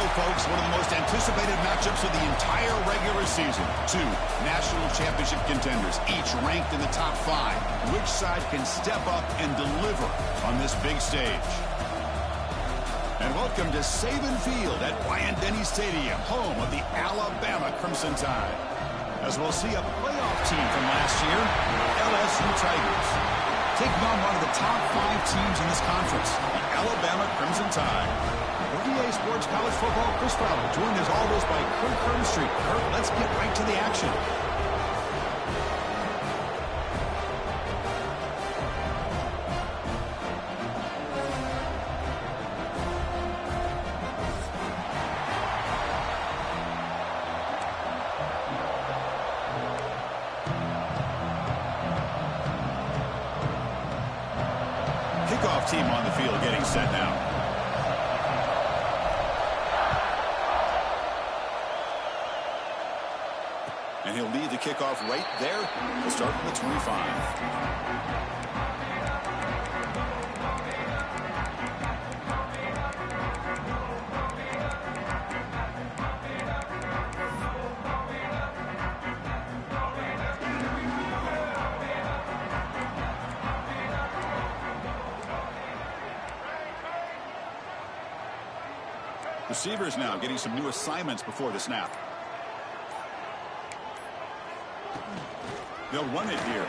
go, folks. One of the most anticipated matchups of the entire regular season. Two national championship contenders, each ranked in the top 5. Which side can step up and deliver on this big stage? And welcome to Saban Field at Bryant-Denny Stadium, home of the Alabama Crimson Tide. As we'll see a playoff team from last year, LSU Tigers, taking on one of the top 5 teams in this conference, the Alabama Crimson Tide. EA Sports College Football, Chris Fowler, joined as always by Kurt Kernstreet. Kurt, let's get right to the action. Kickoff team on the field getting set now. And he'll lead the kickoff right there. We'll start from the 25. Receivers now getting some new assignments before the snap. They'll run it here.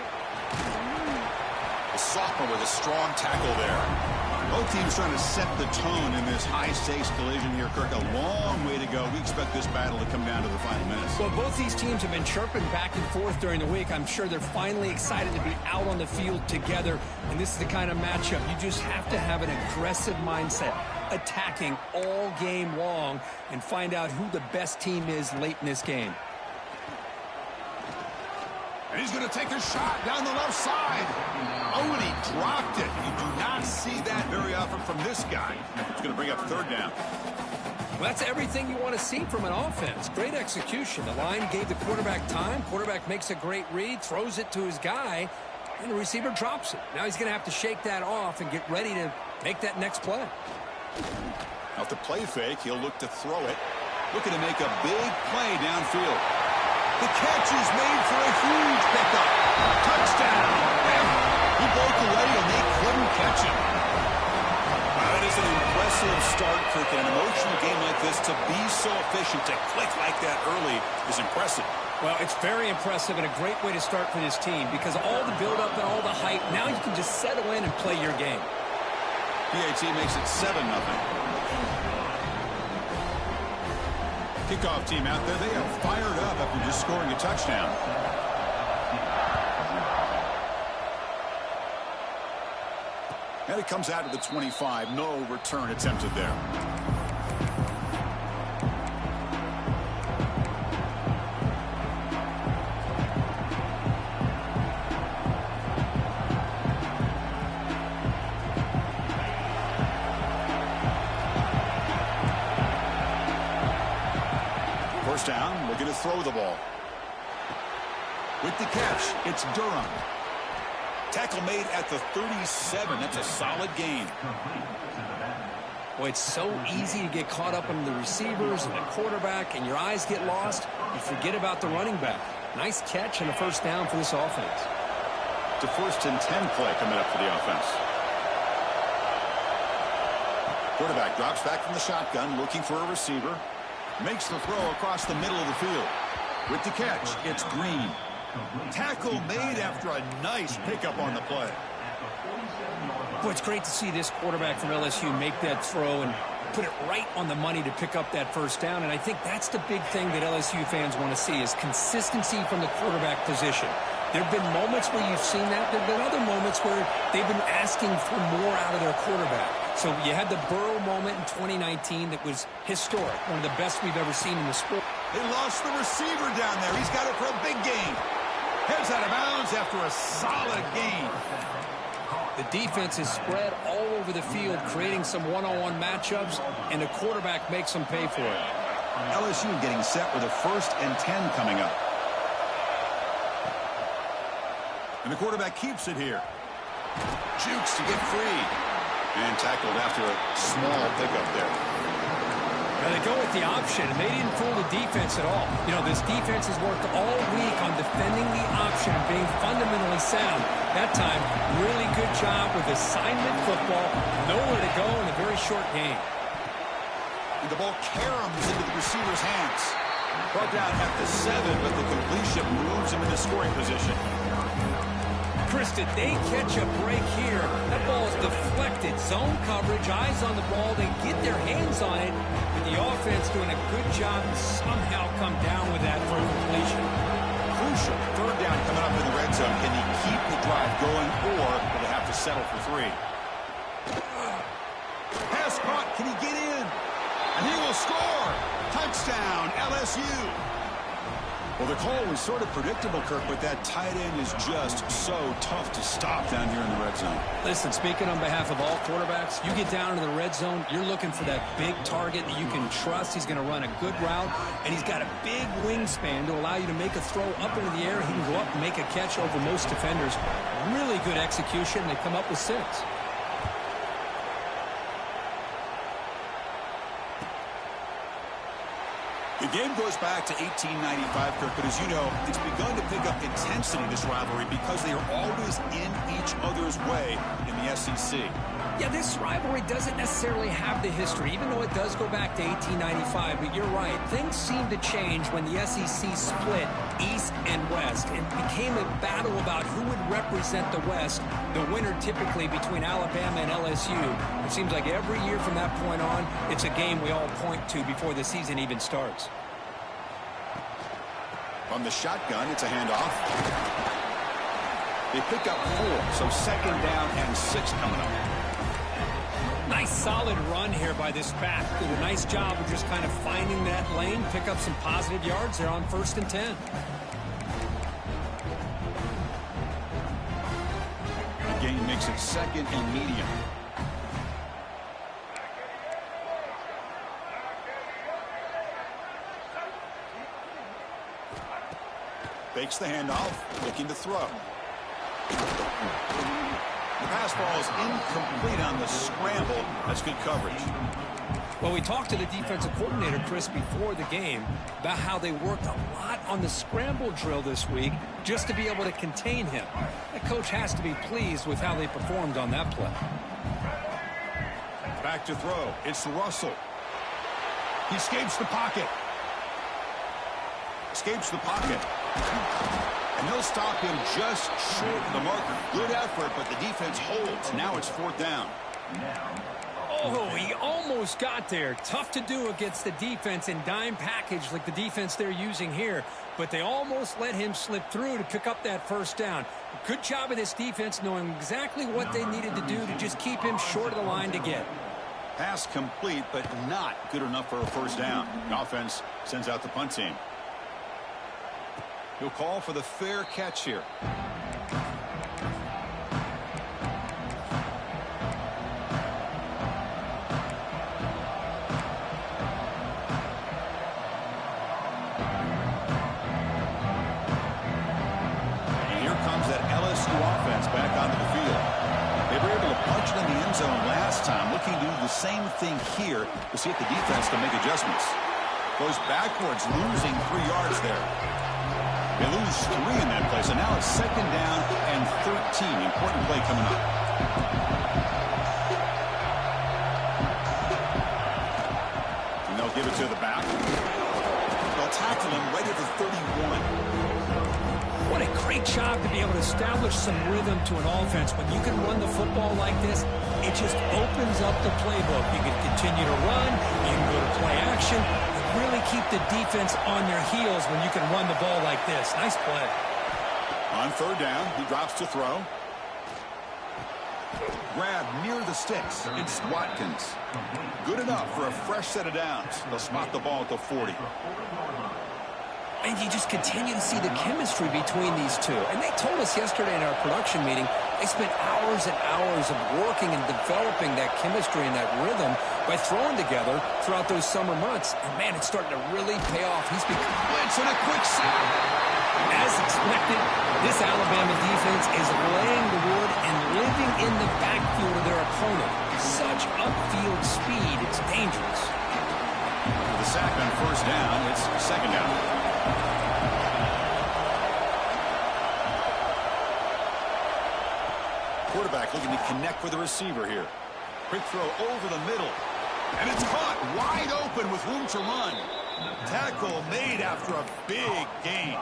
The sophomore with a strong tackle there. Both teams trying to set the tone in this high-stakes collision here, Kirk. A long way to go. We expect this battle to come down to the final minutes. Well, both these teams have been chirping back and forth during the week. I'm sure they're finally excited to be out on the field together. And this is the kind of matchup you just have to have an aggressive mindset, attacking all game long, and find out who the best team is late in this game. And he's going to take a shot down the left side. Oh, and he dropped it. You do not see that very often from this guy. It's going to bring up third down. Well, that's everything you want to see from an offense. Great execution. The line gave the quarterback time. Quarterback makes a great read, throws it to his guy, and the receiver drops it. Now he's going to have to shake that off and get ready to make that next play. Off the play fake, he'll look to throw it. Looking to make a big play downfield. The catch is made for a huge pickup. Touchdown. He broke away and they couldn't catch him. That is an impressive start, Kirk. In an emotional game like this, to be so efficient, to click like that early is impressive. Well, it's very impressive and a great way to start for this team because all the build-up and all the hype, now you can just settle in and play your game. PAT makes it 7-0. Kickoff team out there, they are fired up after just scoring a touchdown. And it comes out to the 25. No return attempted there. First down, looking to throw the ball. With the catch, it's Durham. Tackle made at the 37. That's a solid gain. Boy, it's so easy to get caught up in the receivers and the quarterback, and your eyes get lost. You forget about the running back. Nice catch and a first down for this offense. It's a 1st and 10 play coming up for the offense. Quarterback drops back from the shotgun, looking for a receiver. Makes the throw across the middle of the field. With the catch, it's Green. Tackle made after a nice pickup on the play. Boy, it's great to see this quarterback from LSU make that throw and put it right on the money to pick up that first down. And I think that's the big thing that LSU fans want to see is consistency from the quarterback position. There have been moments where you've seen that. There have been other moments where they've been asking for more out of their quarterback. So you had the Burrow moment in 2019 that was historic, one of the best we've ever seen in the sport. They lost the receiver down there. He's got it for a big gain. Heads out of bounds after a solid gain. The defense is spread all over the field, creating some one-on-one matchups, and the quarterback makes them pay for it. LSU getting set with a 1st and 10 coming up. And the quarterback keeps it here. Jukes to get free. And tackled after a small pickup there. Now they go with the option, and they didn't fool the defense at all. You know, this defense has worked all week on defending the option and being fundamentally sound. That time, really good job with assignment football. Nowhere to go in a very short game. And the ball caroms into the receiver's hands. Brought down at the 7, but the completion moves him into scoring position. Chris, did they catch a break here? That ball is deflected. Zone coverage, eyes on the ball. They get their hands on it. But the offense doing a good job to somehow come down with that for a completion. Crucial. Third down coming up in the red zone. Can he keep the drive going, or will they have to settle for 3? Pass caught. Can he get in? And he will score. Touchdown, LSU. Well, the call was sort of predictable, Kirk, but that tight end is just so tough to stop down here in the red zone. Listen, speaking on behalf of all quarterbacks, you get down to the red zone, you're looking for that big target that you can trust. He's going to run a good route, and he's got a big wingspan to allow you to make a throw up into the air. He can go up and make a catch over most defenders. Really good execution. They come up with 6. The game goes back to 1895, Kirk, but as you know, it's begun to pick up intensity, this rivalry, because they are always in each other's way in the SEC. Yeah, this rivalry doesn't necessarily have the history, even though it does go back to 1895, but you're right. Things seemed to change when the SEC split East and West. It became a battle about who would represent the West, the winner typically between Alabama and LSU. It seems like every year from that point on, it's a game we all point to before the season even starts. From the shotgun, it's a handoff. They pick up 4, so second down and 6 coming up. Nice solid run here by this back. Did a nice job of just kind of finding that lane, pick up some positive yards there on 1st and 10. The gain makes it 2nd and medium. Fakes the handoff, looking to throw. The pass ball is incomplete on the scramble. That's good coverage. Well, we talked to the defensive coordinator, Chris, before the game about how they worked a lot on the scramble drill this week just to be able to contain him. That coach has to be pleased with how they performed on that play. Back to throw. It's Russell. He escapes the pocket. Escapes the pocket. And they'll stop him just short of the marker. Good effort, but the defense holds. Now it's 4th down. Oh, he almost got there. Tough to do against the defense in dime package like the defense they're using here. But they almost let him slip through to pick up that 1st down. Good job of this defense knowing exactly what they needed to do to just keep him short of the line to get. Pass complete, but not good enough for a 1st down. The offense sends out the punt team. He'll call for the fair catch here. Here comes that LSU offense back onto the field. They were able to punch it in the end zone last time, looking to do the same thing here to see if the defense can make adjustments. Goes backwards, losing 3 yards there. They lose 3 in that play, so now it's 2nd down and 13. Important play coming up. And they'll give it to the back. They'll tackle him right at the 31. What a great job to be able to establish some rhythm to an offense. When you can run the football like this, it just opens up the playbook. You can continue to run, you can go to play action, really keep the defense on their heels when you can run the ball like this. Nice play. On 3rd down, he drops to throw. Grab near the sticks. It's Watkins. Good enough for a fresh set of downs. They'll spot the ball at the 40. And you just continue to see the chemistry between these two. And they told us yesterday in our production meeting, they spent hours and hours of working and developing that chemistry and that rhythm by throwing together throughout those summer months. And, man, it's starting to really pay off. He's become blitz and a quick sack. As expected, this Alabama defense is laying the wood and living in the backfield of their opponent. Such upfield speed, it's dangerous. With the sack on first down, it's second down. Quarterback looking to connect with the receiver here. Quick throw over the middle. And it's caught wide open with room to run. Tackle made after a big gain.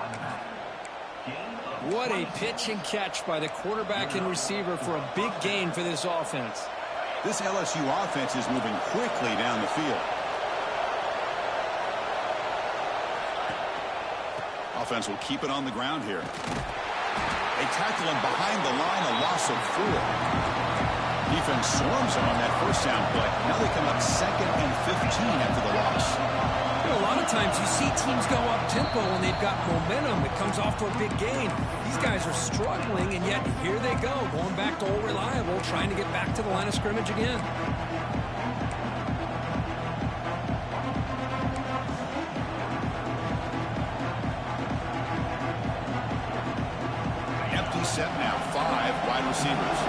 What a pitch and catch by the quarterback and receiver for a big gain for this offense. This LSU offense is moving quickly down the field. Offense will keep it on the ground here. They tackle him behind the line, a loss of 4. Defense swarms him on that first down play. Now they come up 2nd and 15 after the loss. You know, a lot of times you see teams go up tempo when they've got momentum. It comes off to a big gain. These guys are struggling, and yet here they go, going back to old reliable, trying to get back to the line of scrimmage again. Empty set now, 5 wide receivers.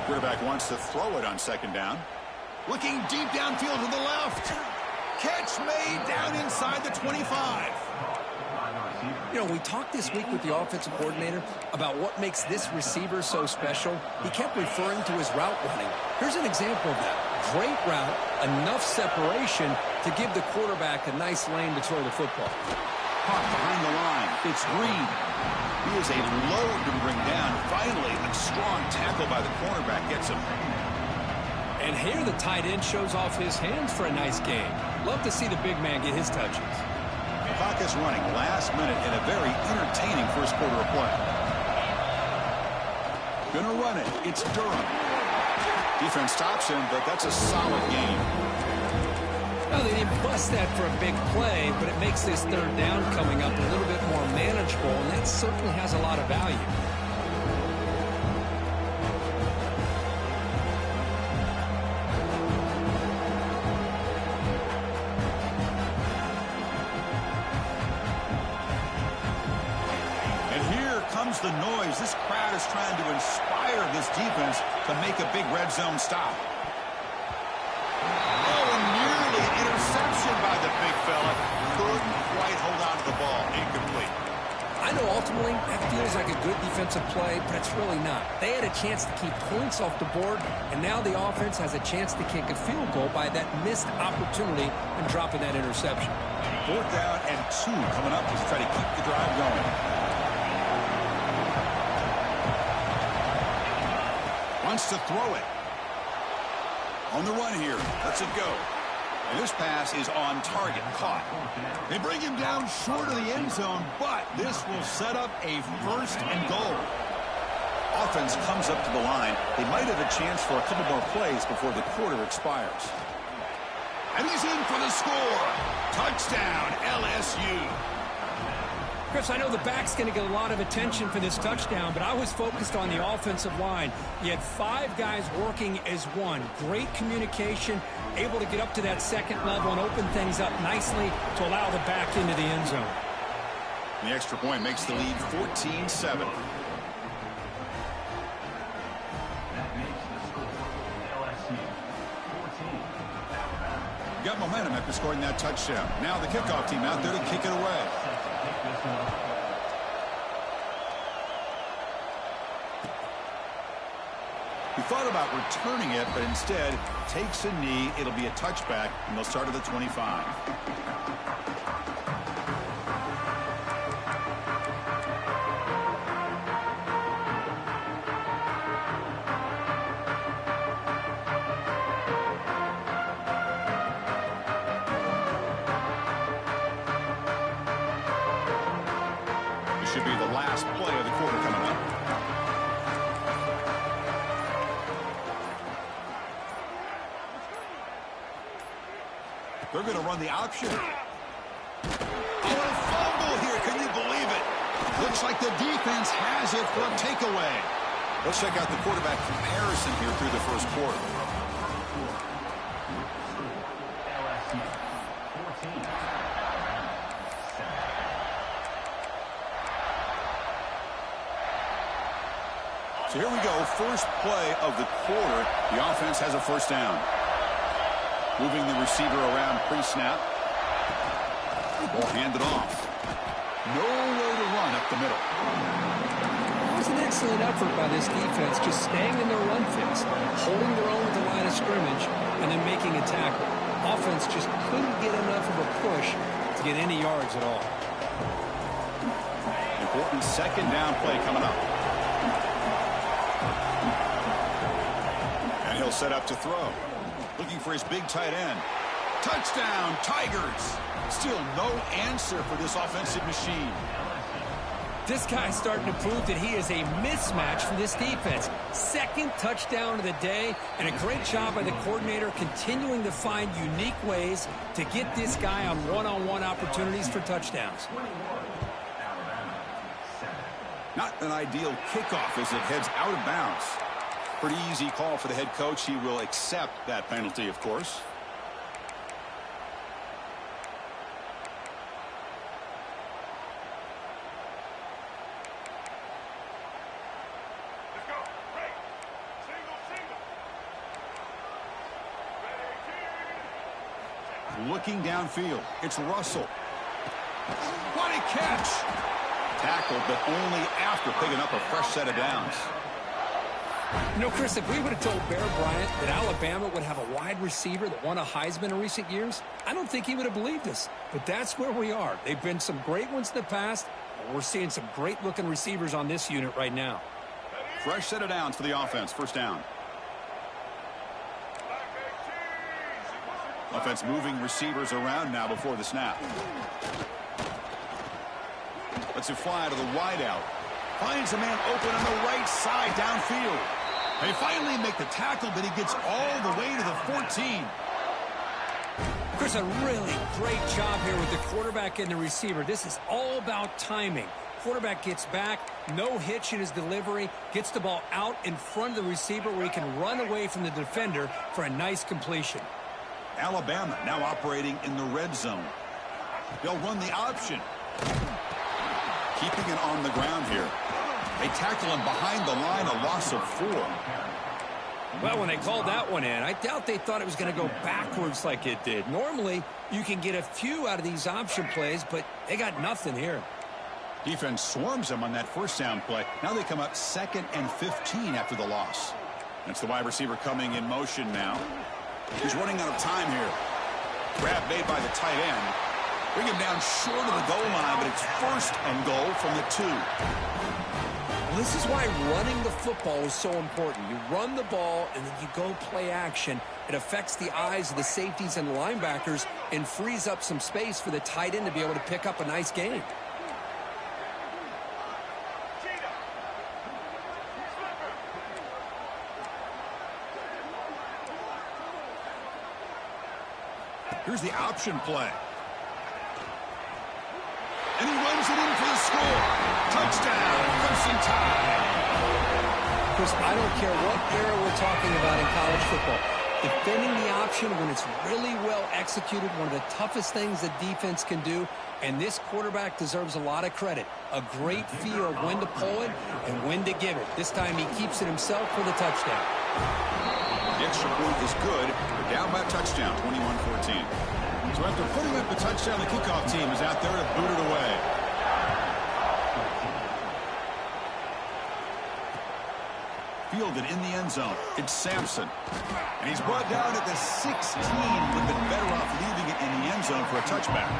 Quarterback wants to throw it on second down. Looking deep downfield to the left. Catch made down inside the 25. You know, we talked this week with the offensive coordinator about what makes this receiver so special. He kept referring to his route running. Here's an example of that. Great route, enough separation to give the quarterback a nice lane to throw the football. Caught behind the line. It's Green. He is a load to bring down. Finally, a strong tackle by the cornerback gets him. And here the tight end shows off his hands for a nice game. Love to see the big man get his touches. The clock is running last minute in a very entertaining first quarter of play. Gonna run it. It's Durham. Defense stops him, but that's a solid game. Well, they didn't bust that for a big play, but it makes this third down coming up a little bit more manageable, and that certainly has a lot of value. The noise. This crowd is trying to inspire this defense to make a big red zone stop. Oh, and nearly an interception by the big fella. Couldn't quite hold on to the ball. Incomplete. I know ultimately that feels like a good defensive play, but it's really not. They had a chance to keep points off the board, and now the offense has a chance to kick a field goal by that missed opportunity and dropping that interception. 4th down and 2 coming up to try to keep the drive going. Wants to throw it. On the run here. Lets it go. And this pass is on target. Caught. They bring him down short of the end zone, but this will set up a 1st and goal. Offense comes up to the line. They might have a chance for a couple more plays before the quarter expires. And he's in for the score. Touchdown, LSU. Chris, I know the back's going to get a lot of attention for this touchdown, but I was focused on the offensive line. You had 5 guys working as one. Great communication, able to get up to that second level and open things up nicely to allow the back into the end zone. The extra point makes the lead 14-7. Got momentum after scoring that touchdown. Now the kickoff team out there to kick it away. He thought about returning it, but instead takes a knee. It'll be a touchback, and they'll start at the 25. This should be the last play of the quarter coming up. They're going to run the option. Oh, a fumble here. Can you believe it? Looks like the defense has it for a takeaway. Let's check out the quarterback comparison here through the first quarter. So here we go. First play of the quarter. The offense has a first down. Moving the receiver around pre-snap. Ball handed off. No way to run up the middle. It was an excellent effort by this defense, just staying in their run fix, holding their own at the line of scrimmage, and then making a tackle. Offense just couldn't get enough of a push to get any yards at all. Important second down play coming up. And he'll set up to throw. Looking for his big tight end. Touchdown, Tigers! Still no answer for this offensive machine. This guy's starting to prove that he is a mismatch for this defense. Second touchdown of the day, and a great job by the coordinator continuing to find unique ways to get this guy on one-on-one opportunities for touchdowns. Not an ideal kickoff as it heads out of bounds. Pretty easy call for the head coach. He will accept that penalty, of course. Looking downfield, it's Russell. What a catch! Tackled, but only after picking up a fresh set of downs. You know, Chris, if we would have told Bear Bryant that Alabama would have a wide receiver that won a Heisman in recent years, I don't think he would have believed us. But that's where we are. They've been some great ones in the past, and we're seeing some great-looking receivers on this unit right now. Fresh set of downs for the offense. First down. Offense moving receivers around now before the snap. Lets it fly to the wideout. Finds a man open on the right side downfield. They finally make the tackle, but he gets all the way to the 14. Chris, a really great job here with the quarterback and the receiver. This is all about timing. Quarterback gets back, no hitch in his delivery, gets the ball out in front of the receiver where he can run away from the defender for a nice completion. Alabama now operating in the red zone. They'll run the option. Keeping it on the ground here. They tackle him behind the line, a loss of 4. Well, when they called that one in, I doubt they thought it was going to go backwards like it did. Normally, you can get a few out of these option plays, but they got nothing here. Defense swarms them on that first down play. Now they come up 2nd and 15 after the loss. That's the wide receiver coming in motion now. He's running out of time here. Grab made by the tight end. Bring him down short of the goal line, but it's 1st and goal from the 2. Well, this is why running the football is so important. You run the ball, and then you go play action. It affects the eyes of the safeties and linebackers and frees up some space for the tight end to be able to pick up a nice gain. Here's the option play. And he runs it in for the score. Touchdown, 1st and 10. Chris, I don't care what era we're talking about in college football. Defending the option when it's really well executed, one of the toughest things a defense can do, and this quarterback deserves a lot of credit. A great feel of when to pull it and when to give it. This time he keeps it himself for the touchdown. The extra point is good. They're down by a touchdown, 21-14. So after putting up the touchdown, the kickoff team is out there to boot it away. Fielded in the end zone. It's Sampson. And he's brought down at the 16. Would have been better off leaving it in the end zone for a touchback.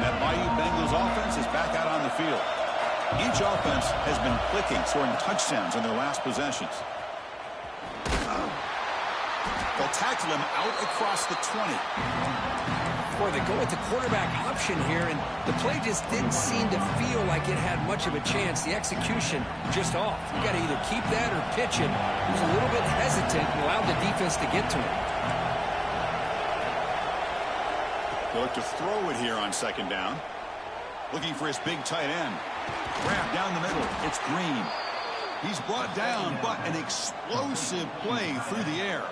That Bayou Bengals offense is back out on the field. Each offense has been clicking, scoring touchdowns in their last possessions. They'll tackle him out across the 20. Boy, they go with the quarterback option here, and the play just didn't seem to feel like it had much of a chance. The execution just off. You got to either keep that or pitch it. He was a little bit hesitant and allowed the defense to get to him. They'll look to throw it here on 2nd down. Looking for his big tight end. Grab down the middle. It's Green. He's brought down, but an explosive play through the air.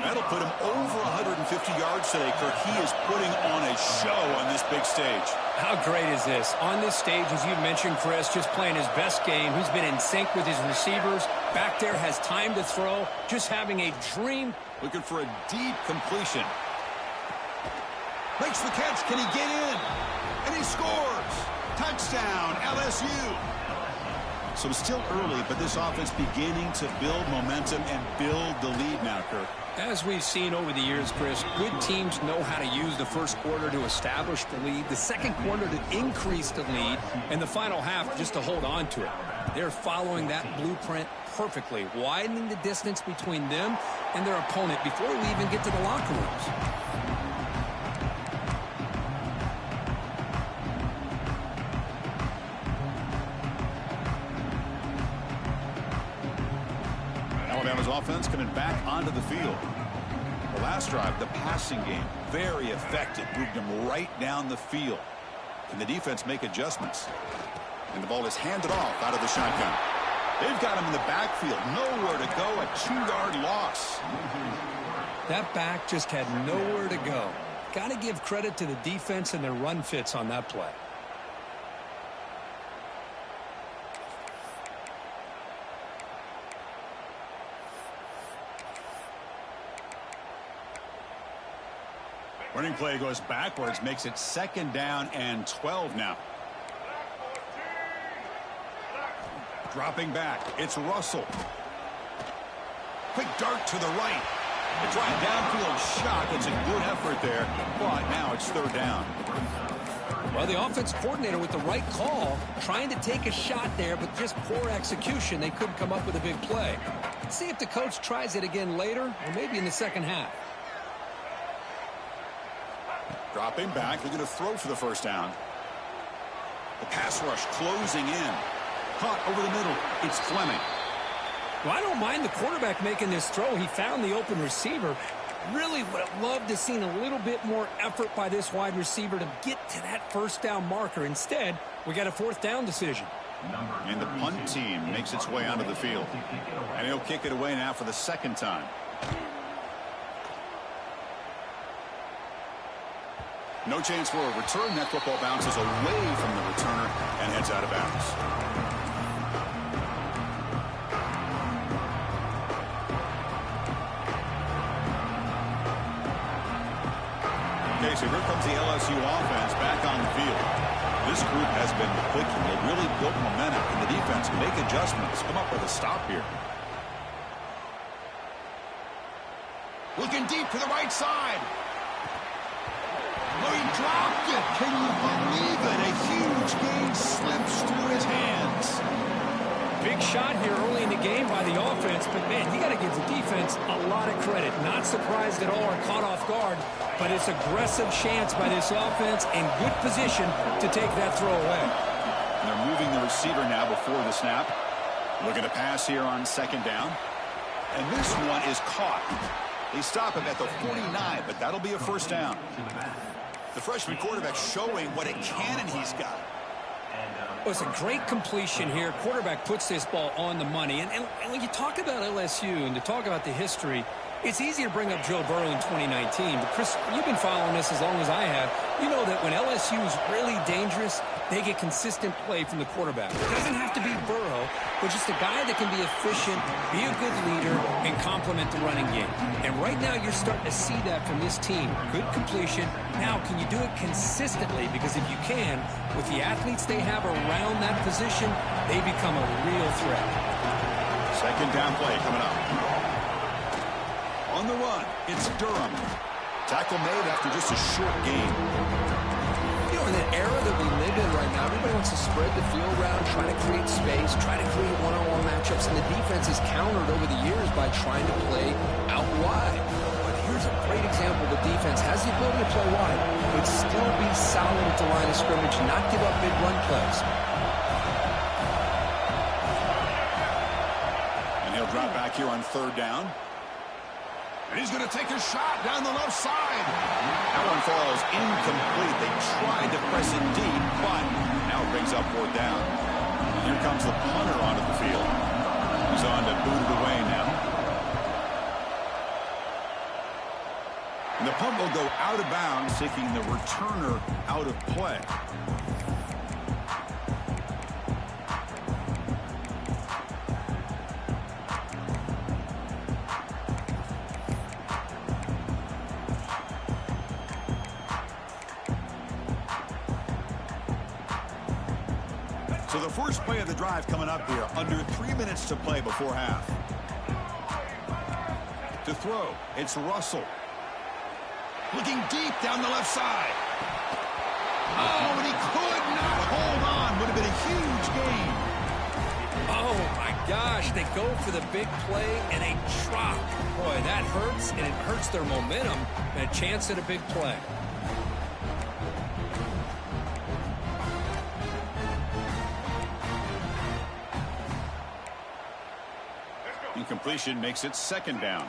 That'll put him over 150 yards today, Kirk. He is putting on a show on this big stage. How great is this? On this stage, as you mentioned, Chris, just playing his best game. He's been in sync with his receivers. Back there, has time to throw. Just having a dream. Looking for a deep completion. Makes the catch. Can he get in? And he scores. Touchdown, LSU. So still early, but this offense beginning to build momentum and build the lead now, Kirk. As we've seen over the years, Chris, good teams know how to use the first quarter to establish the lead, the second quarter to increase the lead, and the final half just to hold on to it. They're following that blueprint perfectly, widening the distance between them and their opponent before we even get to the locker rooms. Alabama's offense coming back onto the field. The last drive, the passing game, very effective. Moved them right down the field. Can the defense make adjustments? And the ball is handed off out of the shotgun. They've got him in the backfield. Nowhere to go. A 2-yard loss. That back just had nowhere to go. Got to give credit to the defense and their run fits on that play. Running play goes backwards, makes it 2nd down and 12 now. Dropping back, it's Russell. Quick dart to the right. They try a downfield shot. It's a good effort there, but now it's 3rd down. Well, the offense coordinator with the right call, trying to take a shot there, but just poor execution. They couldn't come up with a big play. Let's see if the coach tries it again later, or maybe in the second half. Dropping back, they're going to throw for the 1st down. The pass rush closing in. Caught over the middle. It's Fleming. Well, I don't mind the quarterback making this throw. He found the open receiver. Really would have loved to seen a little bit more effort by this wide receiver to get to that 1st down marker. Instead, we got a 4th down decision. And the punt team makes its way onto the field. And he'll kick it away now for the 2nd time. No chance for a return. That football bounces away from the returner and heads out of bounds. Okay, so here comes the LSU offense back on the field. This group has been clicking. They really built momentum, and the defense make adjustments. Come up with a stop here. Looking deep to the right side. Oh, he dropped it. Can you believe it? A huge gain slips through his hands. Big shot here early in the game by the offense, but, man, you got to give the defense a lot of credit. Not surprised at all or caught off guard, but it's aggressive chance by this offense in good position to take that throw away. And they're moving the receiver now before the snap. Looking to pass here on 2nd down. And this one is caught. They stop him at the 49, but that'll be a 1st down. The freshman quarterback showing what a cannon he's got. Well, it's a great completion here. Quarterback puts this ball on the money. And when you talk about LSU and to talk about the history, it's easy to bring up Joe Burrow in 2019. But, Chris, you've been following this as long as I have. You know that when LSU is really dangerous, they get consistent play from the quarterback. It doesn't have to be Burrow, but just a guy that can be efficient, be a good leader, and complement the running game. And right now you're starting to see that from this team. Good completion. Now, can you do it consistently? Because if you can, with the athletes they have around that position, they become a real threat. 2nd down play coming up. On the run, it's Durham. Tackle made after just a short gain. You know, in the era that we live in right now, everybody wants to spread the field around, try to create space, try to create one-on-one matchups, and the defense is countered over the years by trying to play out wide. But here's a great example. The defense has the ability to play wide, but still be solid at the line of scrimmage, not give up big run plays. And he'll drop back here on 3rd down. And he's going to take a shot down the left side. That one falls incomplete. They tried to press it deep, but now it brings up 4th down. And here comes the punter onto the field. He's on to boot it away now. And the punt will go out of bounds, taking the returner out of play. So the first play of the drive coming up here, under 3 minutes to play before half. To throw, it's Russell. Looking deep down the left side. Oh, and he could not hold on. Would have been a huge gain. Oh, my gosh. They go for the big play, and they drop. Boy, that hurts, and it hurts their momentum and a chance at a big play. Incompletion makes it second down.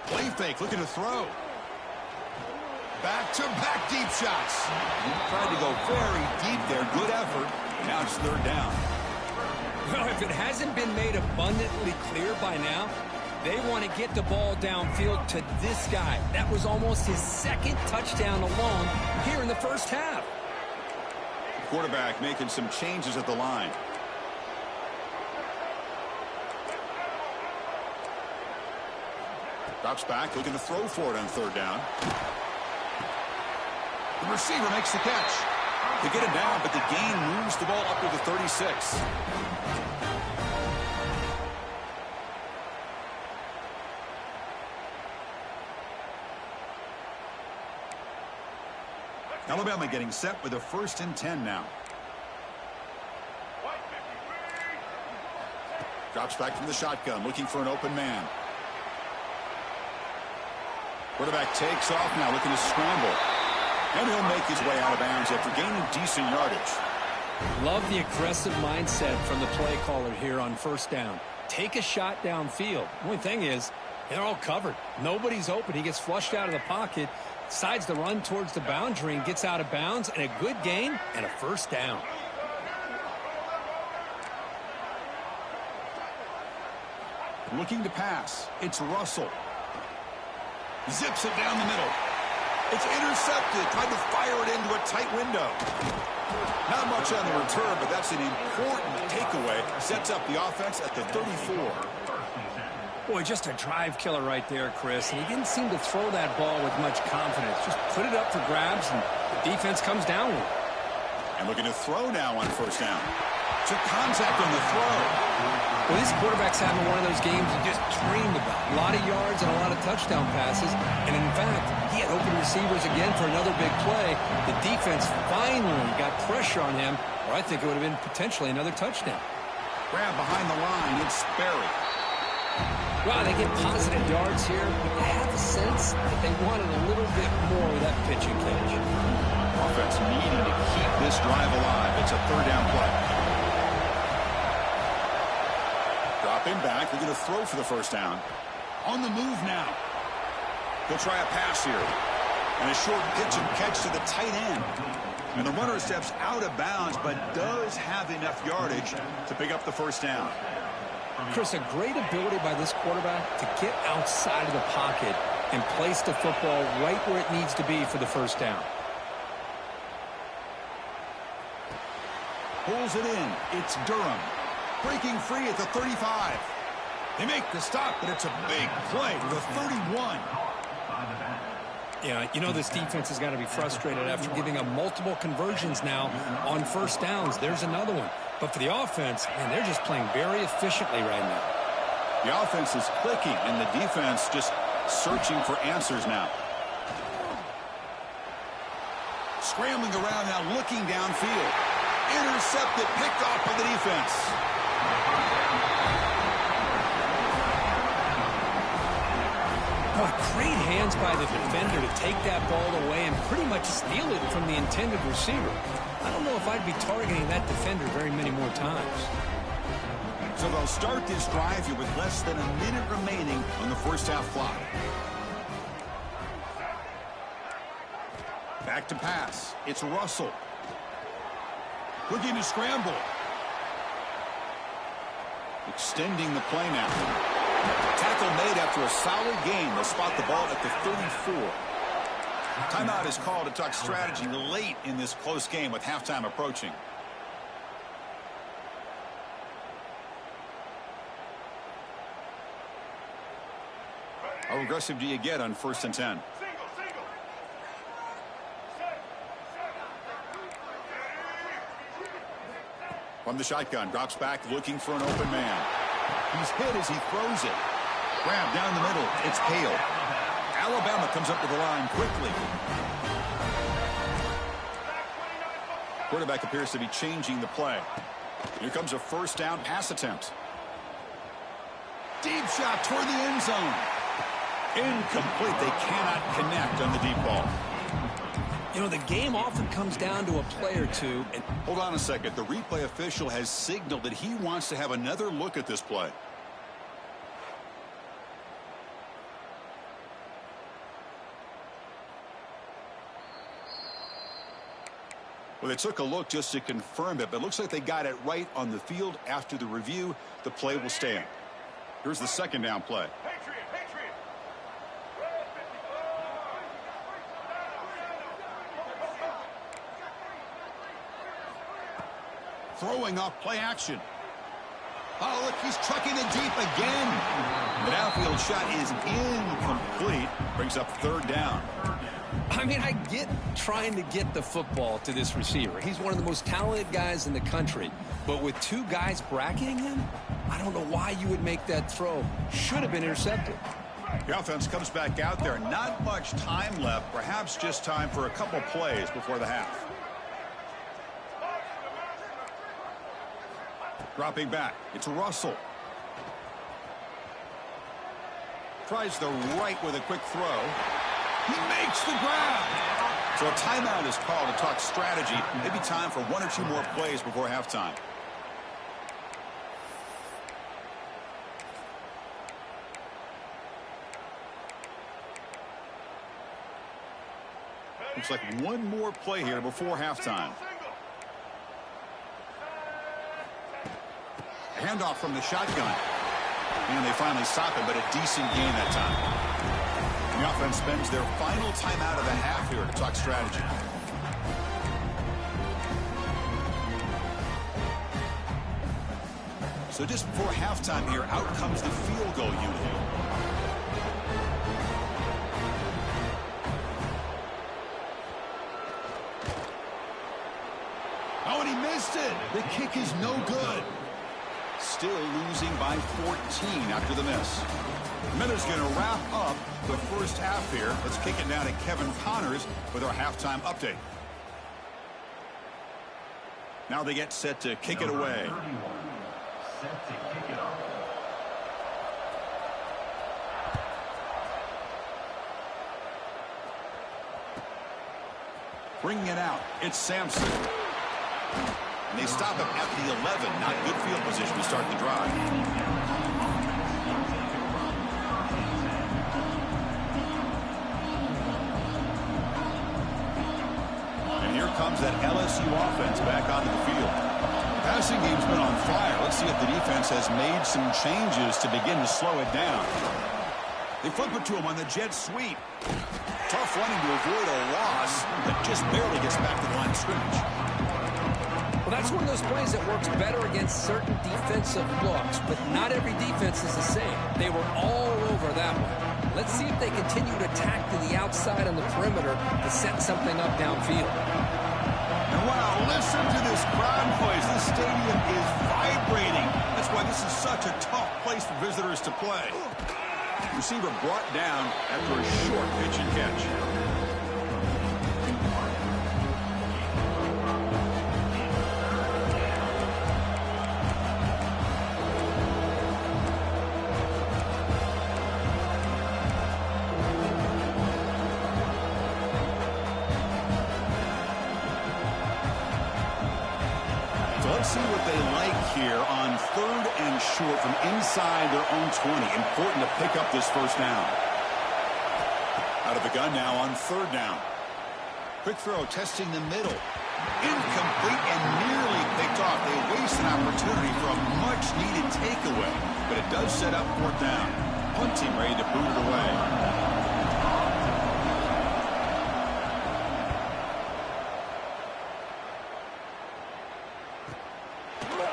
Play fake, looking to throw. Back-to-back deep shots. Tried to go very deep there. Good effort. Now it's third down. Well, if it hasn't been made abundantly clear by now, they want to get the ball downfield to this guy. That was almost his second touchdown alone here in the first half. Quarterback making some changes at the line. Drops back, looking to throw for it on third down. The receiver makes the catch. They get it down, but the gain moves the ball up to the 36. Alabama getting set with a 1st and 10 now. Drops back from the shotgun, looking for an open man. Quarterback takes off now, looking to scramble. And he'll make his way out of bounds after gaining decent yardage. Love the aggressive mindset from the play caller here on first down. Take a shot downfield. The only thing is, they're all covered. Nobody's open. He gets flushed out of the pocket, decides to run towards the boundary and gets out of bounds, and a good gain and a first down. Looking to pass. It's Russell. Zips it down the middle. It's intercepted. Tried to fire it into a tight window. Not much on the return, but that's an important takeaway. Sets up the offense at the 34. Boy, just a drive killer right there, Chris. And he didn't seem to throw that ball with much confidence. Just put it up for grabs, and the defense comes down with it. And looking to throw now on first down. Took contact on the throw. Well, this quarterback's having one of those games you just dreamed about. A lot of yards and a lot of touchdown passes. And, in fact, he had open receivers again for another big play. The defense finally got pressure on him, or I think it would have been potentially another touchdown. Grab behind the line. It's Sperry. Wow, they get positive yards here, but I have the sense that they wanted a little bit more with that pitch and catch. Offense needing to keep this drive alive. It's a third down play. Dropping back, they're going to throw for the first down. On the move now. He'll try a pass here. And a short pitch and catch to the tight end. And the runner steps out of bounds, but does have enough yardage to pick up the first down. Chris, a great ability by this quarterback to get outside of the pocket and place the football right where it needs to be for the first down. Pulls it in. It's Durham. Breaking free at the 35. They make the stop, but it's a big play to the 31. Yeah, you know this defense has got to be frustrated after giving up multiple conversions now on first downs. There's another one. But for the offense, man, they're just playing very efficiently right now. The offense is clicking, and the defense just searching for answers now. Scrambling around now, looking downfield. Intercepted, picked off by the defense. Boy, great hands by the defender to take that ball away and pretty much steal it from the intended receiver. I don't know if I'd be targeting that defender very many more times. So they'll start this drive here with less than a minute remaining on the first half clock. Back to pass. It's Russell. Looking to scramble. Extending the play now. Tackle made after a solid gain. They'll spot the ball at the 34. Timeout is called to talk strategy late in this close game with halftime approaching. How aggressive do you get on 1st and 10? From the shotgun, drops back looking for an open man. He's hit as he throws it. Grab down the middle. It's Hale. Alabama comes up to the line quickly. Quarterback appears to be changing the play. Here comes a 1st down pass attempt. Deep shot toward the end zone. Incomplete. They cannot connect on the deep ball. You know, the game often comes down to a play or two. And hold on a second. The replay official has signaled that he wants to have another look at this play. Well, they took a look just to confirm it, but it looks like they got it right on the field. After the review, the play will stand. Here's the 2nd down play. Throwing off play action. Oh, look, he's trucking it deep again. The downfield shot is incomplete. Brings up 3rd down. I mean, I get trying to get the football to this receiver. He's one of the most talented guys in the country. But with 2 guys bracketing him, I don't know why you would make that throw. Should have been intercepted. The offense comes back out there. Not much time left. Perhaps just time for a couple plays before the half. Dropping back. It's Russell. Tries the right with a quick throw. He makes the grab. So a timeout is called to talk strategy. Maybe time for 1 or 2 more plays before halftime. Looks like 1 more play here before halftime. Handoff from the shotgun. And they finally stop it, but a decent gain that time. The offense spends their final timeout of the half here to talk strategy. So just before halftime here, out comes the field goal unit. Oh, and he missed it. The kick is no good. Still losing by 14 after the miss. Miller's going to wrap up the 1st half here. Let's kick it down to Kevin Connors with our halftime update. Now they get set to kick it away. Set to kick it off. Bringing it out. It's Sampson. And they stop him at the 11. Not good field position to start the drive. And here comes that LSU offense back onto the field. Passing game's been on fire. Let's see if the defense has made some changes to begin to slow it down. They flip it to him on the jet sweep. Tough running to avoid a loss, but just barely gets back to the line of scrimmage. Well, that's one of those plays that works better against certain defensive looks, but not every defense is the same. They were all over that one. Let's see if they continue to attack to the outside on the perimeter to set something up downfield. And wow, listen to this crowd noise. This stadium is vibrating. That's why this is such a tough place for visitors to play. Receiver brought down after a short pitch and catch. Let's see what they like here on 3rd and short from inside their own 20. Important to pick up this 1st down. Out of the gun now on 3rd down. Quick throw testing the middle. Incomplete and nearly picked off. They waste an opportunity for a much much-needed takeaway, but it does set up fourth down. Punt team ready to boot it away.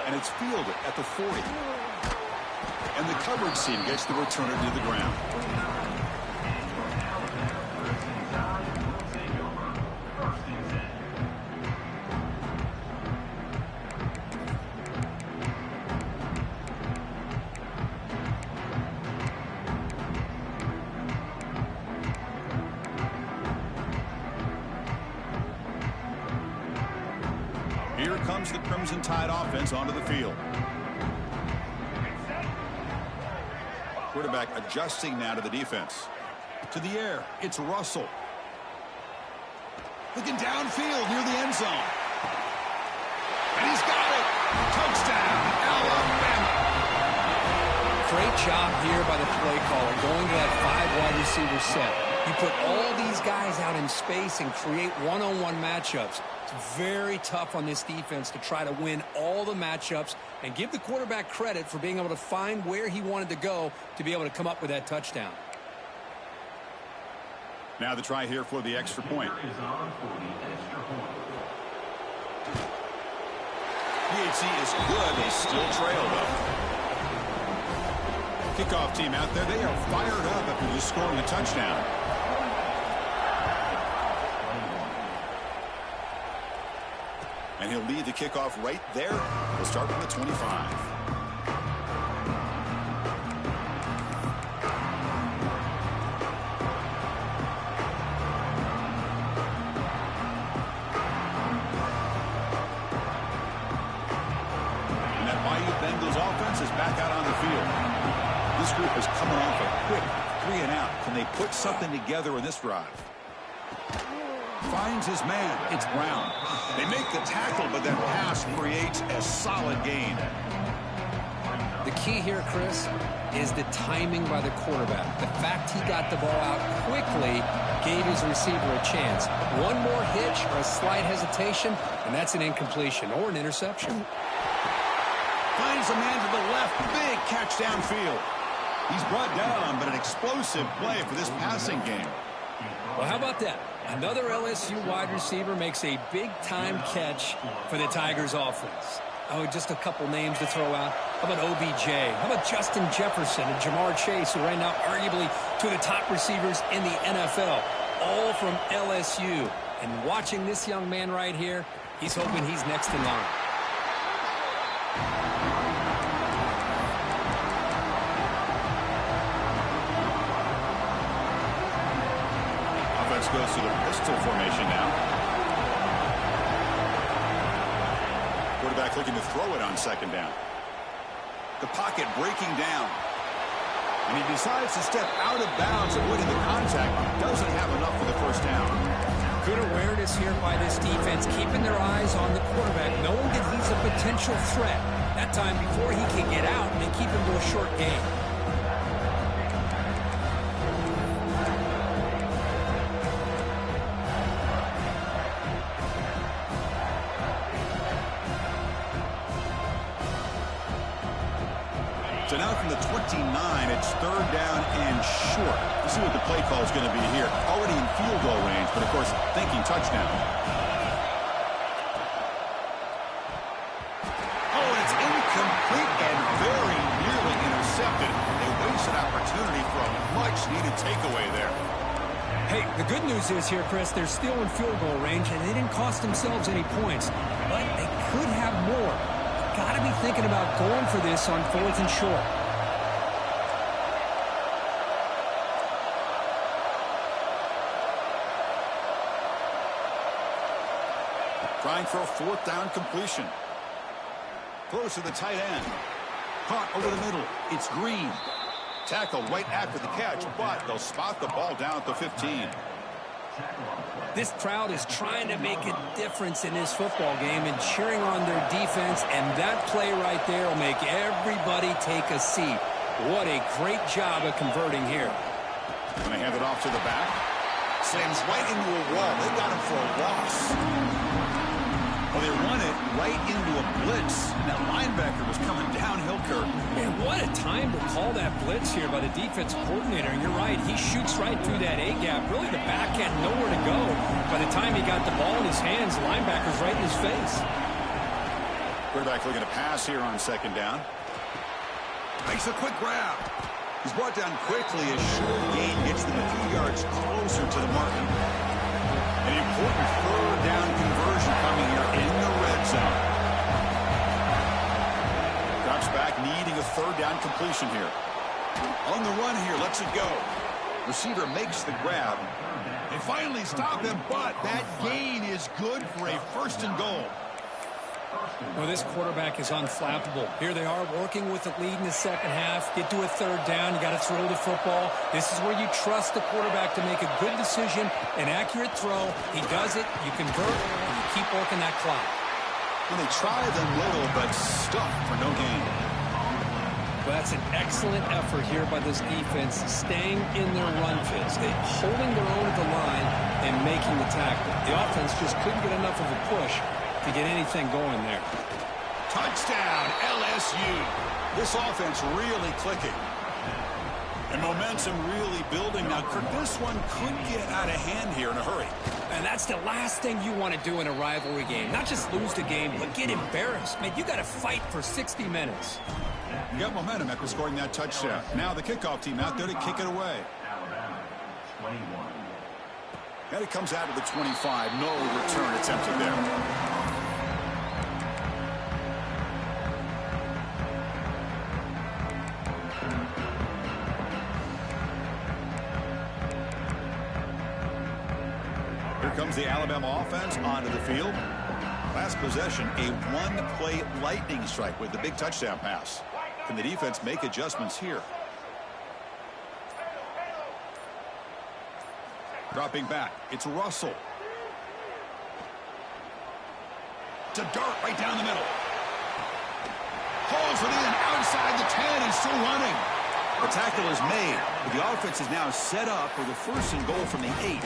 And it's fielded at the 40. And the coverage team gets the returner to the ground. Here comes the Crimson Tide offense onto the field. Quarterback adjusting now to the defense. To the air, it's Russell. Looking downfield near the end zone. And he's got it. Touchdown, Alabama. Great job here by the play caller, going to that 5 wide receiver set. You put all these guys out in space and create one-on-one matchups. It's very tough on this defense to try to win all the matchups and give the quarterback credit for being able to find where he wanted to go to be able to come up with that touchdown. Now the try here for the extra point. PHC is good. They still trail, though. Kickoff team out there. They are fired up after just scoring a touchdown. And he'll lead the kickoff right there. We'll start from the 25. And that Bayou Bengals offense is back out on the field. This group is coming off a quick 3 and out. Can they put something together in this drive? Finds his man. It's Brown. They make the tackle, but that pass creates a solid gain. The key here, Chris, is the timing by the quarterback. The fact he got the ball out quickly gave his receiver a chance. One more hitch or a slight hesitation, and that's an incompletion or an interception. Finds a man to the left. Big catch downfield. He's brought down, but an explosive play for this passing game. Well, how about that? Another LSU wide receiver makes a big-time catch for the Tigers offense. Oh, just a couple names to throw out. How about OBJ? How about Justin Jefferson and Jamar Chase, who right now arguably two of the top receivers in the NFL, all from LSU. And watching this young man right here, he's hoping he's next in line. Goes to the pistol formation now. Quarterback looking to throw it on second down. The pocket breaking down. And he decides to step out of bounds, avoiding the contact. Doesn't have enough for the first down. Good awareness here by this defense, keeping their eyes on the quarterback, knowing that he's a potential threat. That time before he can get out and keep him to a short game. So now from the 29, it's third down and short. Let's see what the play call is going to be here. Already in field goal range, but of course, thinking touchdown. Oh, and it's incomplete and very nearly intercepted. A wasted opportunity for a much-needed takeaway there. Hey, the good news is here, Chris, they're still in field goal range, and they didn't cost themselves any points. But they could have more. Got to be thinking about going for this on 4th and short. Trying for a 4th down completion. Throws to the tight end. Caught over the middle. It's Green. Tackled right after the catch, but they'll spot the ball down at the 15. This crowd is trying to make a difference in this football game and cheering on their defense, and that play right there will make everybody take a seat. What a great job of converting here. Going to hand it off to the back. Slams right into a wall. They got him for a loss. Well, they run it right into a blitz. And that linebacker was coming downhill time to call that blitz here by the defensive coordinator. And you're right, he shoots right through that A-gap. Really the back end, nowhere to go. By the time he got the ball in his hands, the linebacker's right in his face. Quarterback looking to pass here on second down. Makes a quick grab. He's brought down quickly as short gain gets them a few yards closer to the mark. An important third down conversion coming here in the red zone. Drops back, needing a third down completion here. On the run here, lets it go. Receiver makes the grab. They finally stop him, but that gain is good for a first and goal. Well, this quarterback is unflappable. Here they are working with the lead in the second half. Get to a third down. You got to throw the football. This is where you trust the quarterback to make a good decision, an accurate throw. He does it. You convert, and you keep working that clock. Well, they try them little, but stuck for no gain. Well, that's an excellent effort here by this defense, staying in their run fits. They're holding their own at the line and making the tackle. The offense just couldn't get enough of a push to get anything going there. Touchdown, LSU. This offense really clicking. And momentum really building. Now, Kirk, this one could get out of hand here in a hurry. And that's the last thing you want to do in a rivalry game. Not just lose the game, but get embarrassed. Man, you got to fight for 60 minutes. You got momentum after scoring that touchdown. Now the kickoff team out there to kick it away. And it comes out of the 25. No return attempted there. Comes the Alabama offense onto the field. Last possession, a one-play lightning strike with the big touchdown pass. Can the defense make adjustments here? Dropping back, it's Russell. To dart right down the middle. Hauls it in outside the 10 and still running. The tackle is made, but the offense is now set up for the first and goal from the 8.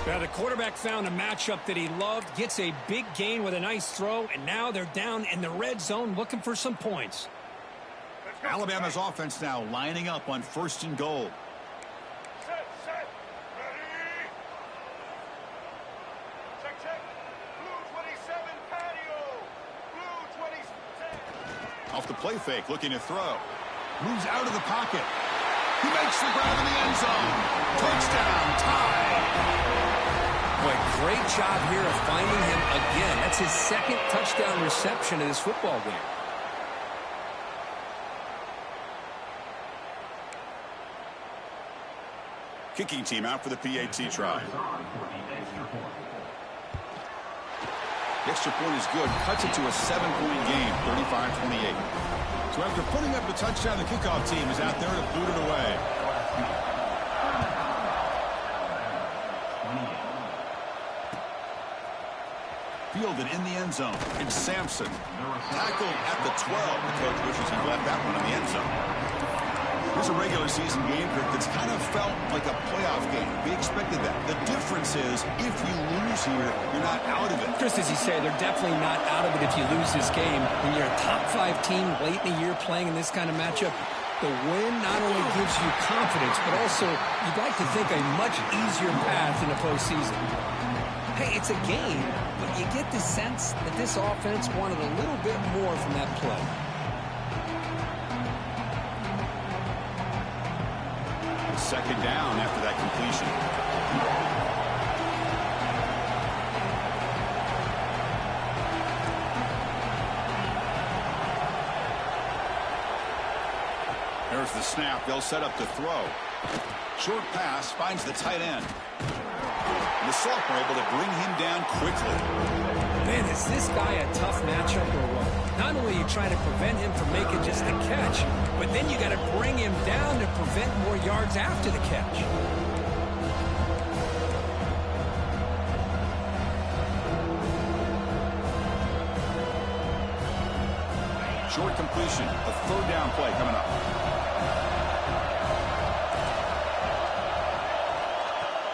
Now, the quarterback found a matchup that he loved, gets a big gain with a nice throw, and now they're down in the red zone looking for some points. Alabama's offense now lining up on first and goal. Set, ready. Check. Blue 27 patio. Blue 27. Off the play fake, looking to throw. Moves out of the pocket. He makes the grab in the end zone. Touchdown, tie. Boy, great job here of finding him again. That's his second touchdown reception in this football game. Kicking team out for the PAT try. The extra point is good. Cuts it to a 7-point game, 35-28. So after putting up the touchdown, the kickoff team is out there to boot it away. Fielded in the end zone. It's Sampson. Tackled at the 12. The coach wishes he left that one in the end zone. Here's a regular season game that's kind of felt like a playoff game. We expected that. The difference is if you lose here, you're not out of it. Just as you say, they're definitely not out of it if you lose this game. When you're a top-5 team late in the year playing in this kind of matchup, the win not only gives you confidence, but also you'd like to think a much easier path in the postseason. Hey, it's a game, but you get the sense that this offense wanted a little bit more from that play. Second down after that completion. There's the snap. They'll set up to throw. Short pass finds the tight end. And the sophomore able to bring him down quickly. Man, is this guy a tough matchup or what? Not only are you trying to prevent him from making just a catch, but then you got to bring him down to prevent more yards after the catch. Short completion. A third down play coming up.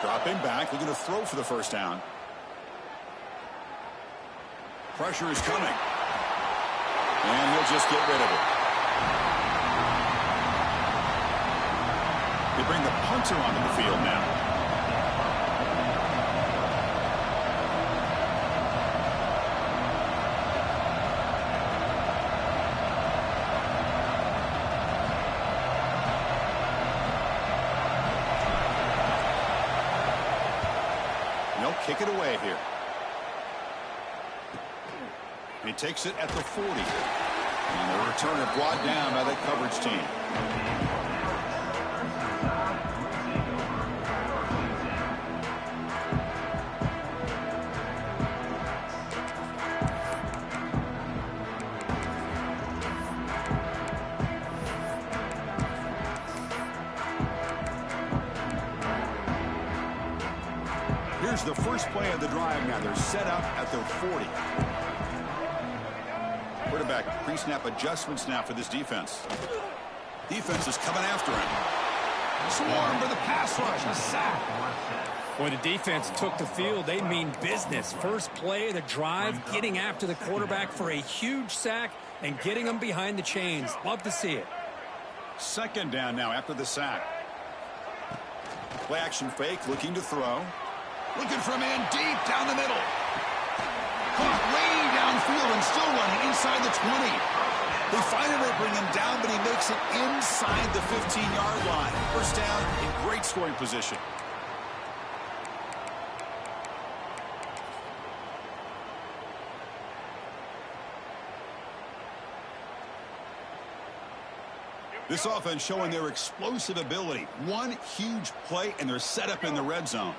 Dropping back, looking to throw for the first down. Pressure is coming. And he'll just get rid of it. They bring the punter onto the field now. Kick it away here. He takes it at the 40. And the returner brought down by that coverage team. Here's the first play of the drive now. They're set up at their 40. Quarterback pre-snap adjustments now for this defense. Defense is coming after him. Swarm for the pass rush. A sack. Boy, the defense took the field. They mean business. First play of the drive, getting after the quarterback for a huge sack and getting him behind the chains. Love to see it. Second down now after the sack. Play action fake, looking to throw. Looking for a man deep down the middle. Caught way downfield and still running inside the 20. They finally bring him down, but he makes it inside the 15-yard line. First down in great scoring position. This offense showing their explosive ability. One huge play, and they're set up in the red zone.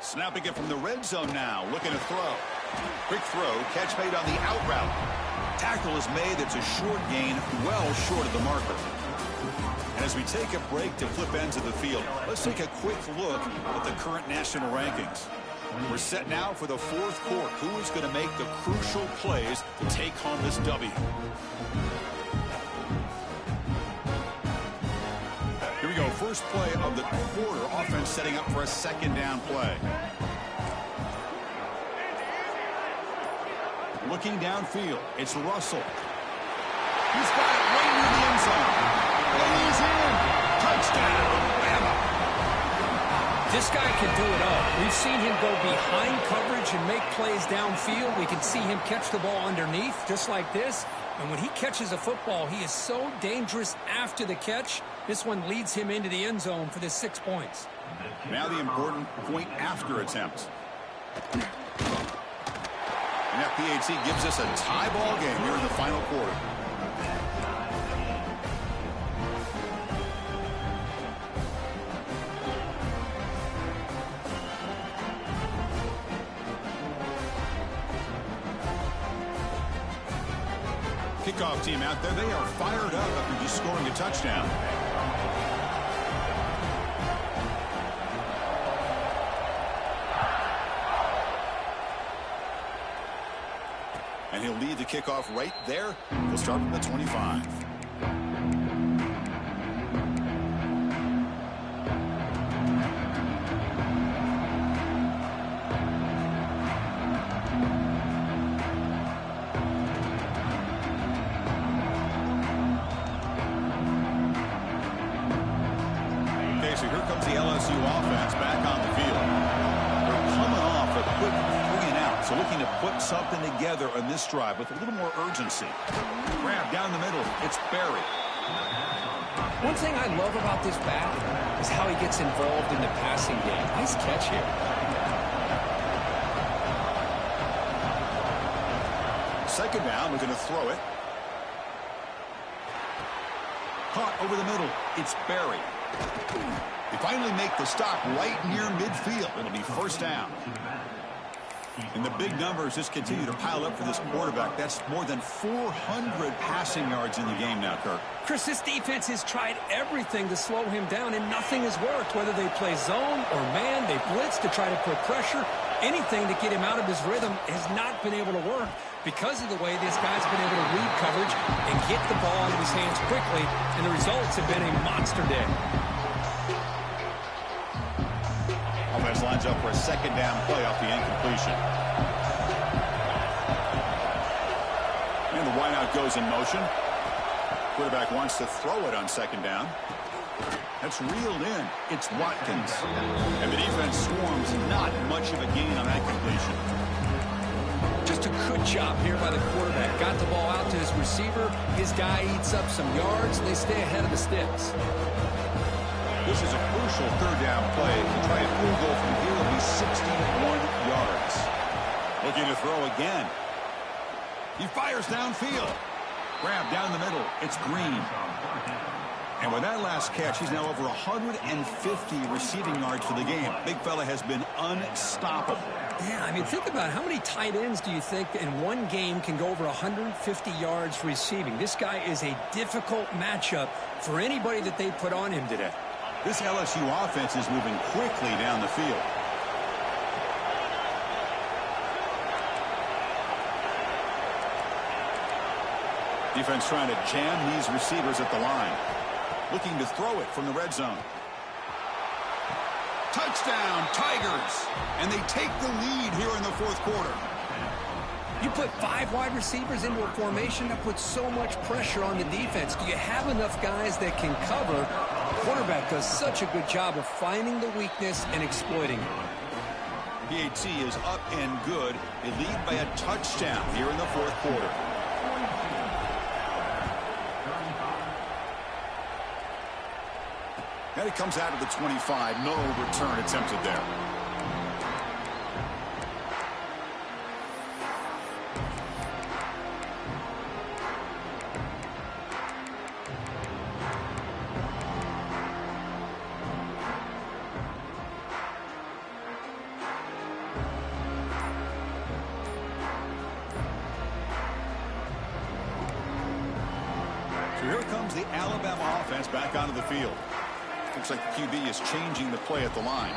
Snapping it from the red zone now, looking to throw. Quick throw, catch made on the out route. Tackle is made, it's a short gain, well short of the marker. And as we take a break to flip ends of the field, let's take a quick look at the current national rankings. We're set now for the fourth quarter. Who is going to make the crucial plays to take home this W? Here we go, first play of the quarter. Offense setting up for a second down play. Looking downfield, it's Russell. He's got it right near the end zone. And he's in. Touchdown, Bama. This guy can do it all. We've seen him go behind coverage and make plays downfield. We can see him catch the ball underneath, just like this. And when he catches a football, he is so dangerous after the catch. This one leads him into the end zone for the 6 points. Now the important point after attempt. And that PAT gives us a tie ball game here in the final quarter. Kickoff team out there. They are fired up after just scoring a touchdown. And he'll lead the kickoff right there. He'll start from the 25. Okay, so here comes the LSU offense back on the field. They're coming off a quick 3-and-out, so looking to put something together on this drive with a little more urgency. Grab down the middle. It's Barry. One thing I love about this back is how he gets involved in the passing game. Nice catch here. Second down, looking to throw it. Caught over the middle. It's Barry. They finally make the stop right near midfield. It'll be first down. And the big numbers just continue to pile up for this quarterback. That's more than 400 passing yards in the game now, Kirk. Chris, this defense has tried everything to slow him down, and nothing has worked. Whether they play zone or man, they blitz to try to put pressure. Anything to get him out of his rhythm has not been able to work. because of the way this guy's been able to read coverage and get the ball into his hands quickly, and the results have been a monster day. Offense lines up for a second down play off the incompletion. And the wideout goes in motion. Quarterback wants to throw it on second down. That's reeled in. It's Watkins. And the defense swarms. Not much of a gain on that completion. Just a good job here by the quarterback. Got the ball out to his receiver. His guy eats up some yards. They stay ahead of the sticks. This is a crucial third down play. To try a field goal from here will be 61 yards. Looking to throw again. He fires downfield. Grab down the middle. It's Green. And with that last catch, he's now over 150 receiving yards for the game. Big fella has been unstoppable. Yeah, I mean, think about how many tight ends do you think in one game can go over 150 yards receiving? This guy is a difficult matchup for anybody that they put on him today. This LSU offense is moving quickly down the field. Defense trying to jam these receivers at the line. Looking to throw it from the red zone. Touchdown, Tigers. And they take the lead here in the fourth quarter. You put 5 wide receivers into a formation that puts so much pressure on the defense. Do you have enough guys that can cover? The quarterback does such a good job of finding the weakness and exploiting it. PAT is up and good. They lead by a touchdown here in the fourth quarter. And it comes out of the 25. No return attempted there. So here comes the Alabama offense back onto the field. Looks like the QB is changing the play at the line.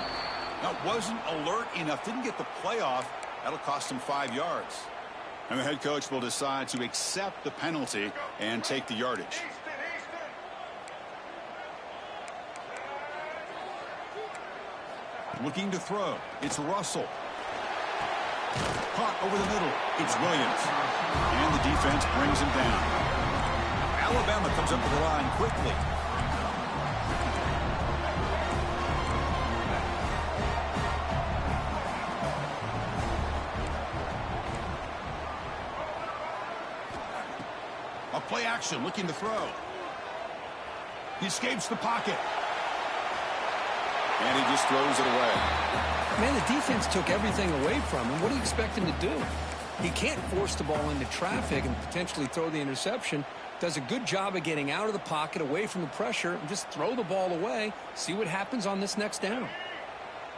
Now, wasn't alert enough, didn't get the play off. That'll cost him 5 yards. And the head coach will decide to accept the penalty and take the yardage. Looking to throw. It's Russell. Caught over the middle. It's Williams. And the defense brings him down. Alabama comes up to the line quickly. Play action, looking to throw. He escapes the pocket. And he just throws it away. Man, the defense took everything away from him. What do you expect him to do? He can't force the ball into traffic and potentially throw the interception. Does a good job of getting out of the pocket, away from the pressure, and just throw the ball away. See what happens on this next down.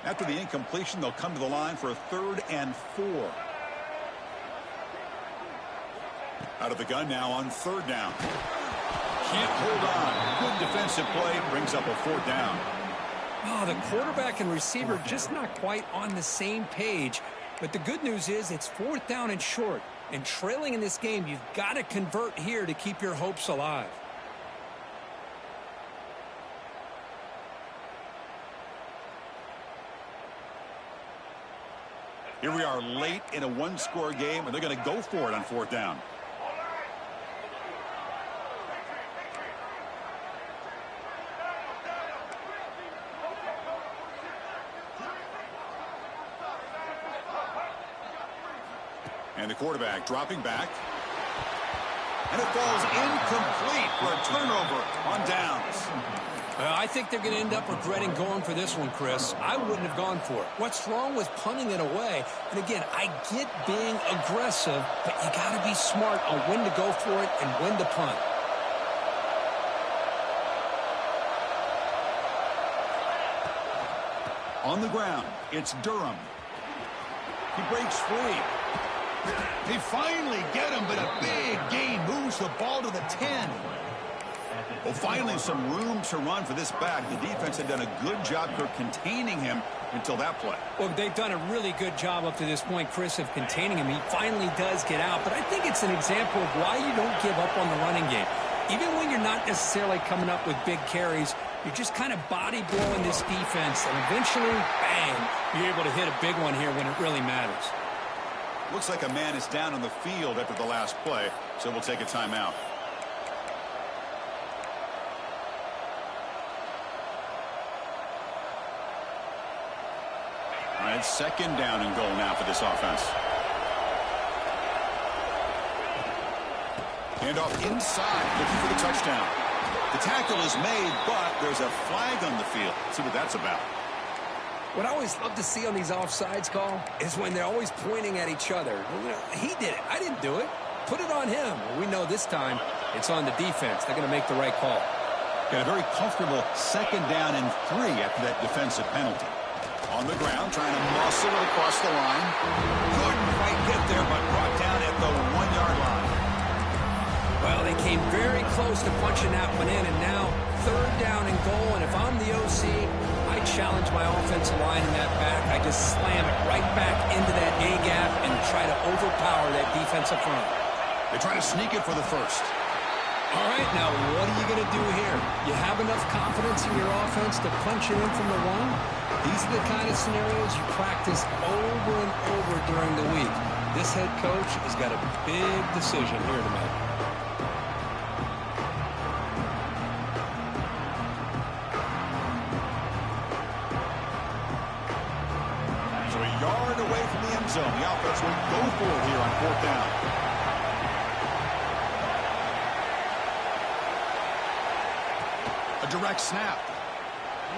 After the incompletion, they'll come to the line for a 3rd and 4. Out of the gun now on 3rd down. Can't hold on. Good defensive play brings up a 4th down. Oh, the quarterback and receiver just not quite on the same page. But the good news is it's 4th down and short. And trailing in this game, you've got to convert here to keep your hopes alive. Here we are late in a 1-score game, and they're going to go for it on 4th down. And the quarterback dropping back. And it falls incomplete for a turnover on downs. I think they're going to end up regretting going for this one, Chris. I wouldn't have gone for it. What's wrong with punting it away? And again, I get being aggressive, but you got to be smart on when to go for it and when to punt. On the ground, it's Durham. He breaks free. They finally get him, but a big gain moves the ball to the 10. Well, finally some room to run for this back. The defense had done a good job containing him until that play. Well, they've done a really good job up to this point, Chris, of containing him. He finally does get out, but I think it's an example of why you don't give up on the running game. Even when you're not necessarily coming up with big carries, you're just kind of body blowing this defense, and eventually, bang, you're able to hit a big one here when it really matters. Looks like a man is down on the field after the last play, so we'll take a timeout. All right, second down and goal now for this offense. Handoff inside, looking for the touchdown. The tackle is made, but there's a flag on the field. Let's see what that's about. What I always love to see on these offsides call is when they're always pointing at each other. You know, he did it. I didn't do it. Put it on him. Well, we know this time it's on the defense. They're going to make the right call. Got a very comfortable second down and 3 after that defensive penalty. On the ground, trying to muscle it across the line. Couldn't quite get there, but brought down at the 1-yard line. Well, they came very close to punching that one in, and now third down and goal. And if I'm the OC, I challenge my offensive line in that back. I just slam it right back into that A-gap and try to overpower that defensive front. They try to sneak it for the first. All right, now what are you going to do here? You have enough confidence in your offense to punch it in from the one? These are the kind of scenarios you practice over and over during the week. This head coach has got a big decision here to make. So a yard away from the end zone. The offense will go for it here on fourth down. A direct snap.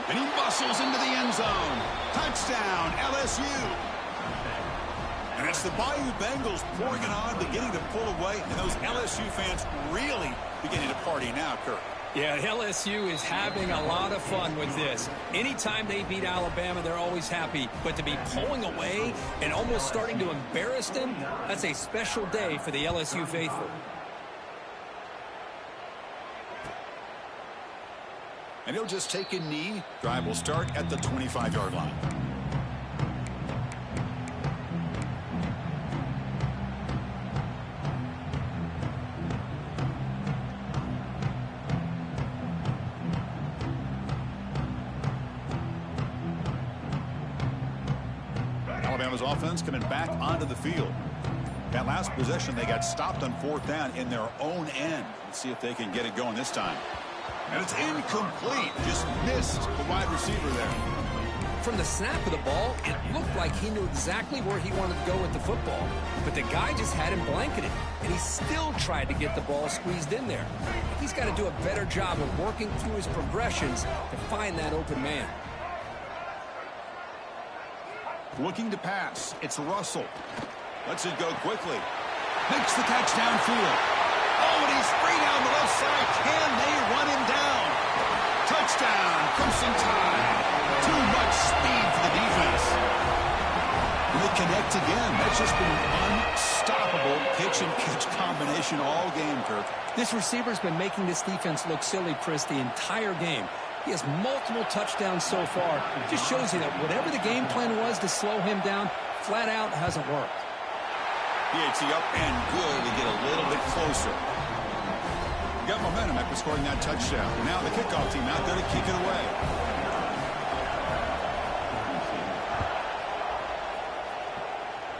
And he muscles into the end zone. Touchdown, LSU. And it's the Bayou Bengals pouring it on, beginning to pull away. And those LSU fans really beginning to party now, Kirk. Yeah, LSU is having a lot of fun with this. Anytime they beat Alabama, they're always happy. But to be pulling away and almost starting to embarrass them, that's a special day for the LSU faithful. And he'll just take a knee. Drive will start at the 25-yard line. Alabama's offense coming back onto the field. That last possession, they got stopped on fourth down in their own end. Let's see if they can get it going this time. And it's incomplete. Just missed the wide receiver there. From the snap of the ball, it looked like he knew exactly where he wanted to go with the football. But the guy just had him blanketed, and he still tried to get the ball squeezed in there. He's got to do a better job of working through his progressions to find that open man. Looking to pass. It's Russell. Lets it go quickly. Makes the catch downfield. Oh, and he's free down the left side. Can they run him down? Touchdown, Crimson Tide. Too much speed for the defense. And they connect again. That's just been an unstoppable pitch-and-catch combination all game, Kirk. This receiver's been making this defense look silly, Chris, the entire game. He has multiple touchdowns so far. It just shows you that whatever the game plan was to slow him down, flat out hasn't worked. PAT up and good to get a little bit closer. Got momentum after scoring that touchdown. Now the kickoff team out there to kick it away.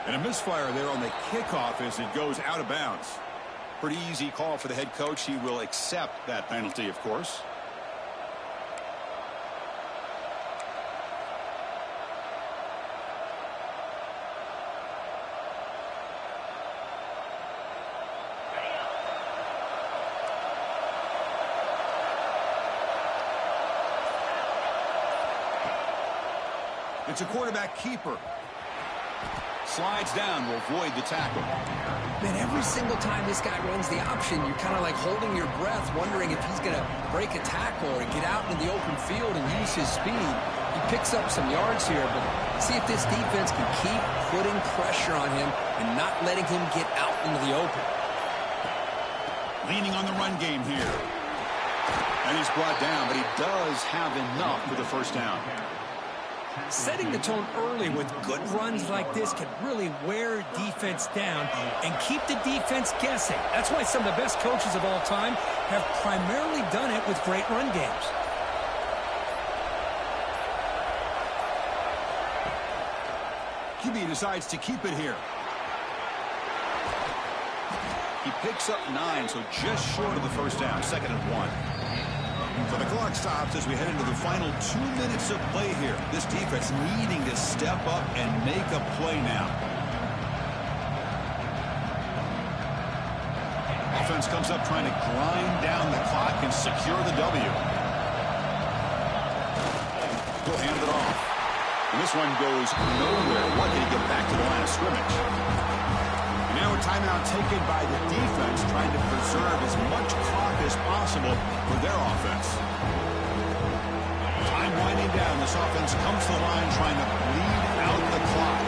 And a misfire there on the kickoff as it goes out of bounds. Pretty easy call for the head coach. He will accept that penalty, of course. It's a quarterback keeper. Slides down, will avoid the tackle. Man, every single time this guy runs the option, you're kind of like holding your breath, wondering if he's going to break a tackle or get out into the open field and use his speed. He picks up some yards here, but see if this defense can keep putting pressure on him and not letting him get out into the open. Leaning on the run game here. And he's brought down, but he does have enough for the first down. Setting the tone early with good runs like this can really wear defense down and keep the defense guessing. That's why some of the best coaches of all time have primarily done it with great run games. QB decides to keep it here. He picks up 9, so just short of the first down, 2nd and 1. So the clock stops as we head into the final 2 minutes of play here. This defense needing to step up and make a play now. Offense comes up trying to grind down the clock and secure the W. He'll hand it off. And this one goes nowhere. Lucky to get back to the line of scrimmage. And now a timeout taken by the defense, trying to preserve as much clock as possible for their offense. Time winding down. This offense comes to the line trying to bleed out the clock.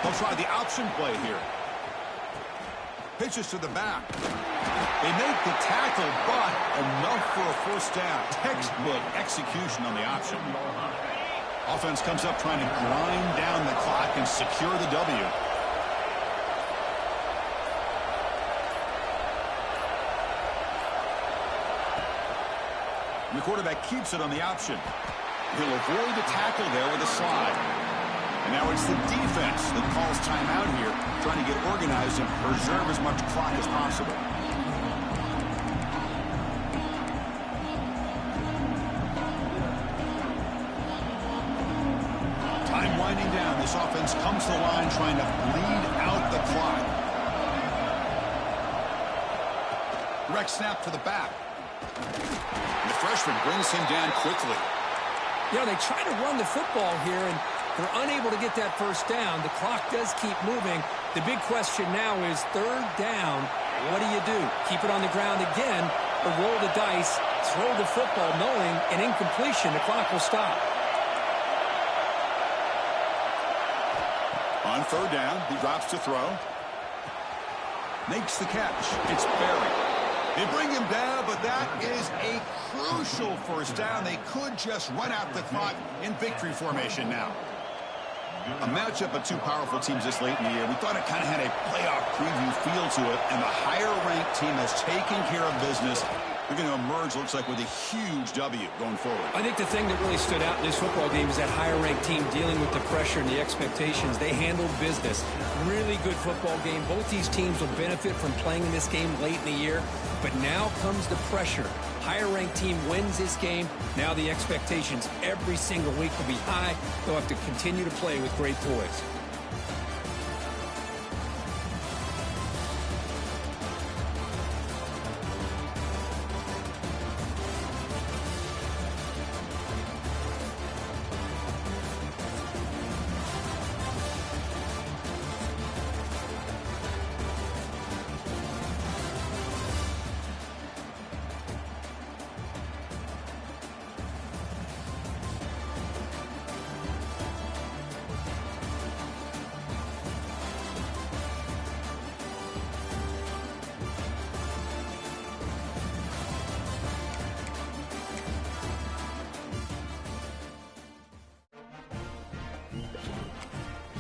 They'll try the option play here. Pitches to the back. They make the tackle, but enough for a first down. Textbook execution on the option. Offense comes up trying to grind down the clock and secure the W. The quarterback keeps it on the option. He'll avoid the tackle there with a slide. And now it's the defense that calls timeout here, trying to get organized and preserve as much clock as possible. Time winding down. This offense comes to the line trying to bleed out the clock. Direct snap to the back. And the freshman brings him down quickly. You know, they try to run the football here, and they're unable to get that first down. The clock does keep moving. The big question now is 3rd down. What do you do? Keep it on the ground again or roll the dice, throw the football knowing an incompletion, the clock will stop. On 3rd down, he drops to throw. Makes the catch. It's Barry. They bring him down, but that is a crucial first down. They could just run out the clock in victory formation now. A matchup of two powerful teams this late in the year. We thought it kind of had a playoff preview feel to it, and the higher-ranked team has taken care of business. They're going to emerge, looks like, with a huge W going forward. I think the thing that really stood out in this football game is that higher-ranked team dealing with the pressure and the expectations. They handled business. Really good football game. Both these teams will benefit from playing in this game late in the year, but now comes the pressure. Higher-ranked team wins this game. Now the expectations every single week will be high. They'll have to continue to play with great poise.